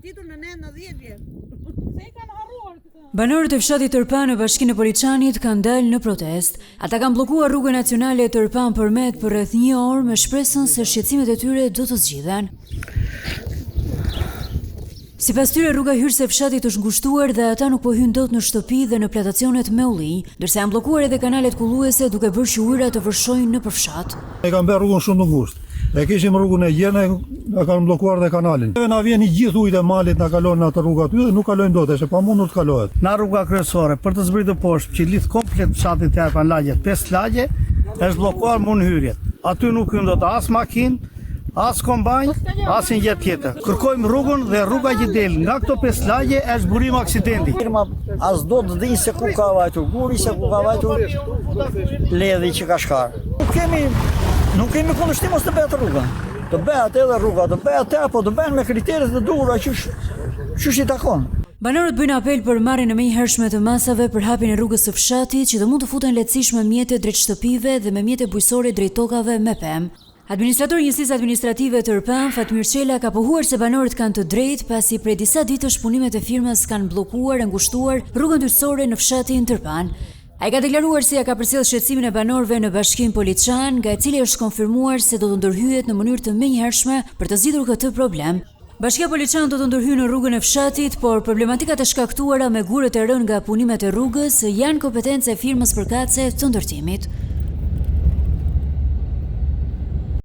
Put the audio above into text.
patitur në 90 vjet. Se i kanë harruar këtë. Banorët e fshatit Tërpan në bashkinë e Poliçanit kanë dalë në protest. Ata kanë bllokuar rrugën nacionale e Tërpan përmet për rreth 1 orë me shpresën se shqetësimet e tyre do të zgjidhen. Sipas tyre, rruga hyrëse e fshatit është ngushtuar dhe ata nuk po hyjnë dot në shtëpi dhe në platacionet me ullinj, ndërsa janë bllokuar edhe kanalet kulluese duke bërë që ujëra të vërshojnë nëpër fshat. E kanë bërë rrugën shumë të ngushtë. E kishim rrugën e gjenë, na kanë bllokuar dhe kanalin. Na vjen i gjithë ujit e malit, na kalon në atë rrugë aty dhe nuk kalojnë dot, është e pamundur të kalohet. Na rruga kryesore për të zbritur poshtë, që lidh komplet fshatin Tërpan lagjet, 5 lagje, është bllokuar mund hyrjet. Aty nuk hyn dot as makinë, as kombajn, as një gjë tjetër. Kërkojmë rrugën dhe rruga që del nga këto 5 lagje është burim aksidenti. Firma as do të dinë se ku ka vajtur guri, se ku ka vajtur ledhi që ka shkar. Nuk kemi kundërshtim mos të bëhet rruga. Të bëhet edhe rruga, të bëhet apo të bëhen me kriteret e duhura që i takon. Banorët bëjnë apel për marrjen e menjëhershme të masave për hapjen e rrugës së fshatit që të mund të futen lehtësisht me mjete drejt shtëpive dhe me mjete bujqësore drejt tokave me pemë. Administratori i Njësisë Administrative Tërpan, Fatmir Çela, ka pohuar se banorët kanë të drejtë pasi prej disa ditësh punimet e firmës kanë bllokuar e ngushtuar rrugën dytësore në fshatin Tërpan. Ai ka deklaruar se ja ka përcjell shqetësimin e banorëve në bashkinë Poliçan, nga e cili është konfirmuar se do të ndërhyjet në mënyrë të menjëhershme për të zgjidhur këtë problem. Bashkia Poliçan do të ndërhyjë në rrugën e fshatit, por problematikat e shkaktuara me gurët e rënë nga punimet e rrugës janë kompetencë e firmës përkatëse të ndërtimit.